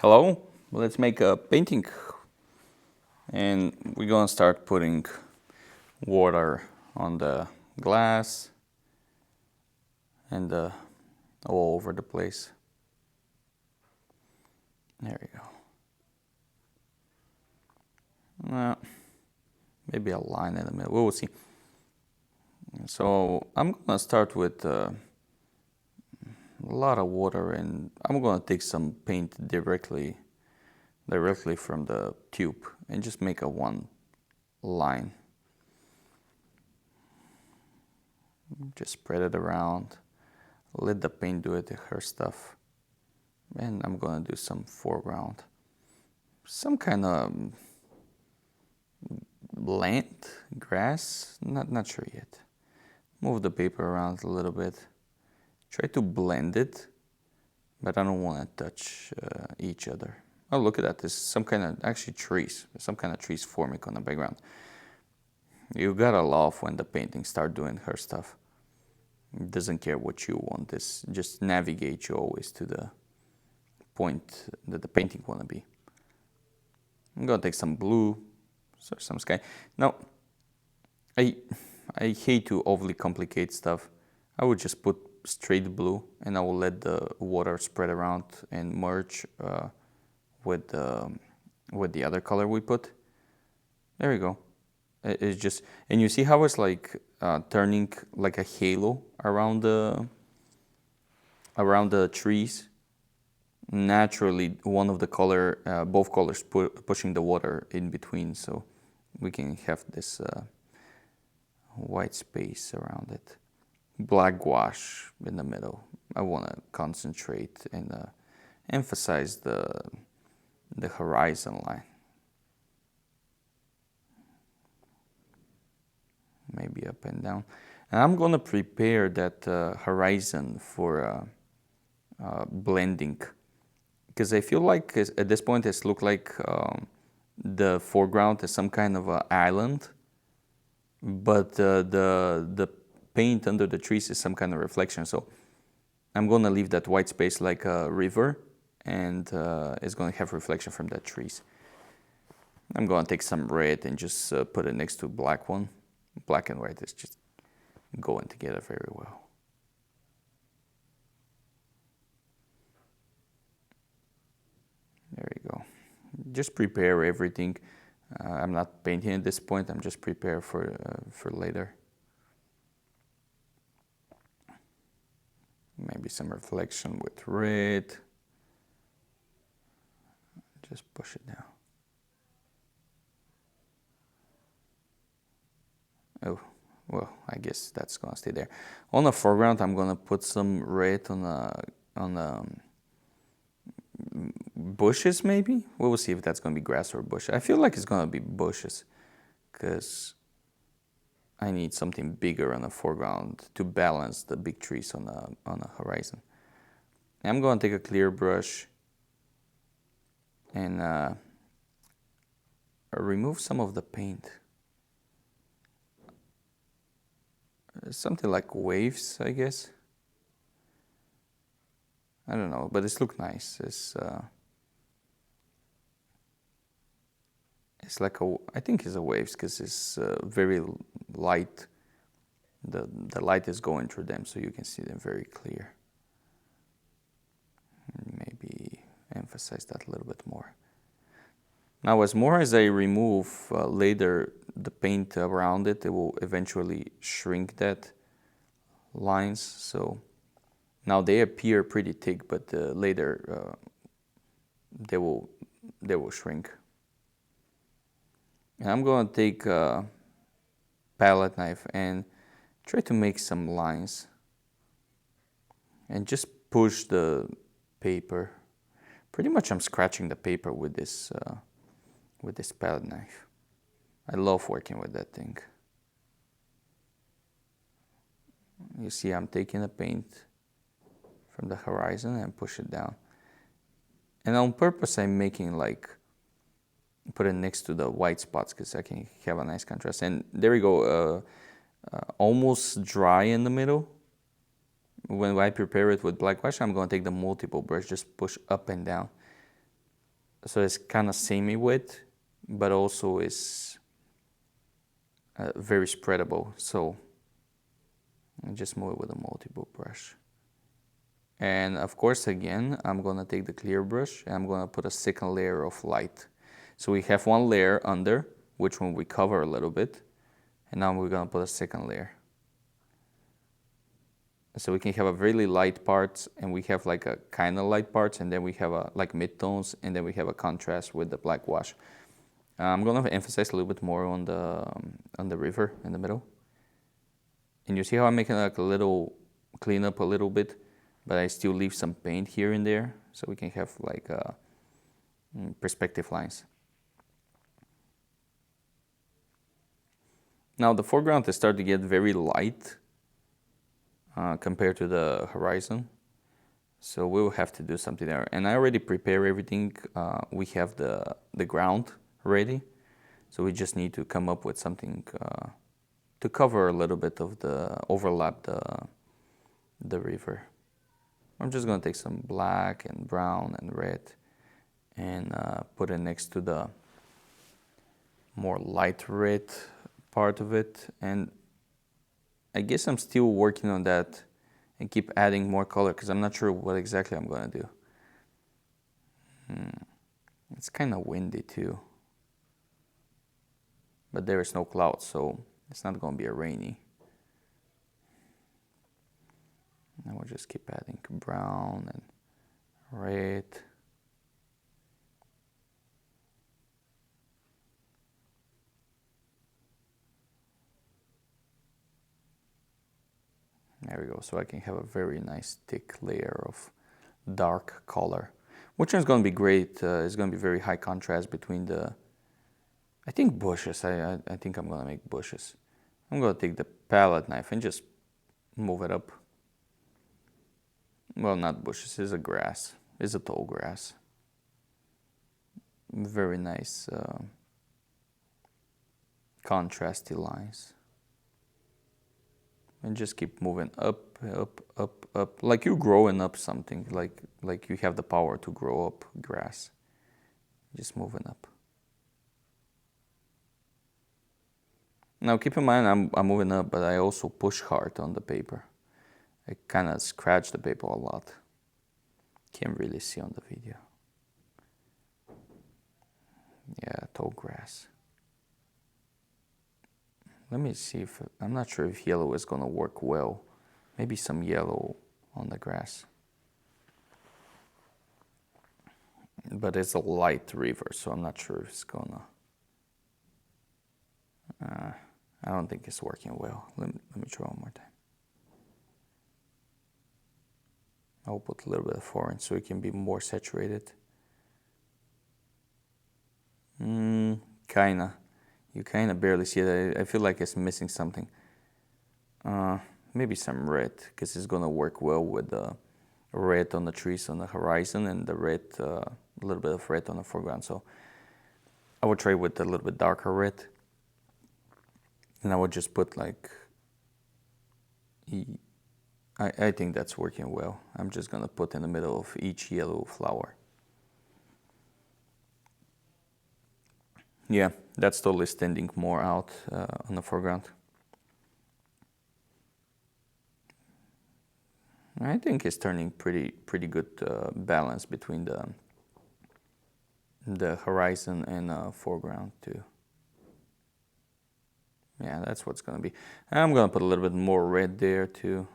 Hello, let's make a painting, and we're gonna start putting water on the glass and all over the place. There we go. Maybe a line in the middle, we'll see. So I'm gonna start with a lot of water, and I'm gonna take some paint directly from the tube and just make a one line. Just spread it around, let the paint do it, her stuff. And I'm gonna do some foreground. Some kind of land, grass, not sure yet. Move the paper around a little bit. Try to blend it, but I don't want to touch each other. Oh, look at that, there's some kind of, actually trees, some kind of trees forming on the background. You gotta love when the painting start doing her stuff. It doesn't care what you want, this just navigate you always to the point that the painting wanna be. I'm gonna take some blue, so some sky. Now, I hate to overly complicate stuff. I would just put straight blue, and I will let the water spread around and merge with the other color we put. There we go. It's just, and you see how it's like turning like a halo around the trees. Naturally, one of the color, both colors pushing the water in between, so we can have this white space around it. Black gouache in the middle. I want to concentrate and emphasize the horizon line. Maybe up and down. And I'm going to prepare that horizon for blending, because I feel like at this point it's look like the foreground is some kind of an island, but the paint under the trees is some kind of reflection. So I'm going to leave that white space like a river, and it's going to have reflection from the trees. I'm going to take some red and just put it next to black one. Black and white is just going together very well. There you go. Just prepare everything. I'm not painting at this point. I'm just prepared for later. Maybe some reflection with red. Just push it down. Oh, well, I guess that's gonna stay there. On the foreground, I'm gonna put some red on the bushes, maybe. We'll see if that's gonna be grass or bush. I feel like it's gonna be bushes, because I need something bigger on the foreground to balance the big trees on the horizon. I'm gonna take a clear brush and remove some of the paint. Something like waves, I guess. I don't know, but this looks nice. It's like I think it's a waves, because it's very light. The light is going through them, so you can see them very clear. Maybe emphasize that a little bit more. Now, as I remove later the paint around it, it will eventually shrink that lines. So now they appear pretty thick, but later they will shrink. And I'm going to take a palette knife and try to make some lines, and just push the paper. Pretty much I'm scratching the paper with this palette knife. I love working with that thing. You see, I'm taking the paint from the horizon and push it down. And on purpose, I'm making like, put it next to the white spots, because I can have a nice contrast. And there we go, almost dry in the middle. When I prepare it with black wash, I'm going to take the multiple brush, just push up and down. So it's kind of semi-wet, but also is very spreadable. So I just move it with a multiple brush. And of course, again, I'm gonna take the clear brush and I'm gonna put a second layer of light. So we have one layer under, which one we cover a little bit. And now we're gonna put a second layer. So we can have a really light parts, and we have like a kind of light parts, and then we have a like midtones, and then we have a contrast with the black wash. I'm gonna emphasize a little bit more on the river in the middle. And you see how I'm making like a little cleanup a little bit, but I still leave some paint here and there, so we can have like perspective lines. Now the foreground is starting to get very light compared to the horizon. So we'll have to do something there. And I already prepare everything. We have the ground ready. So we just need to come up with something to cover a little bit of overlap the river. I'm just gonna take some black and brown and red and put it next to the more light red part of it. And I guess I'm still working on that and keep adding more color because I'm not sure what exactly I'm gonna do. It's kind of windy too, but there is no clouds, so it's not gonna be a rainy. And we'll just keep adding brown and red. There we go, so I can have a very nice thick layer of dark color. Which one's gonna be great? It's gonna be very high contrast between I think bushes. I think I'm gonna make bushes. I'm gonna take the palette knife and just move it up. Well, not bushes, it's a grass. It's a tall grass. Very nice contrasty lines. And just keep moving up, up, up, up. Like you're growing up something, like you have the power to grow up grass. Just moving up. Now keep in mind I'm moving up, but I also push hard on the paper. I kind of scratch the paper a lot. Can't really see on the video. Yeah, tall grass. Let me see if, I'm not sure if yellow is gonna work well. Maybe some yellow on the grass. But it's a light river, so I'm not sure if it's gonna, I don't think it's working well. Let me try one more time. I'll put a little bit of orange so it can be more saturated. Kinda. You kinda barely see it. I feel like it's missing something. Maybe some red, because it's gonna work well with the red on the trees on the horizon and the red, a little bit of red on the foreground. So I would try with a little bit darker red. And I would just put like, I think that's working well. I'm just gonna put in the middle of each yellow flower. Yeah, that's totally standing more out on the foreground. I think it's turning pretty good balance between the horizon and foreground too. Yeah, that's what's gonna be. I'm gonna put a little bit more red there too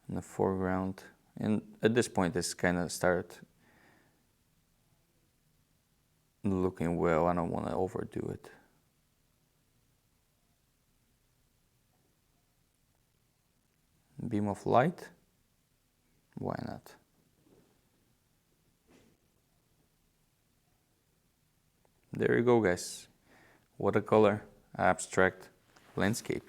in the foreground. And at this point, it's kind of start looking well. I don't want to overdo it. Beam of light. Why not? There you go, guys. Watercolor abstract landscape.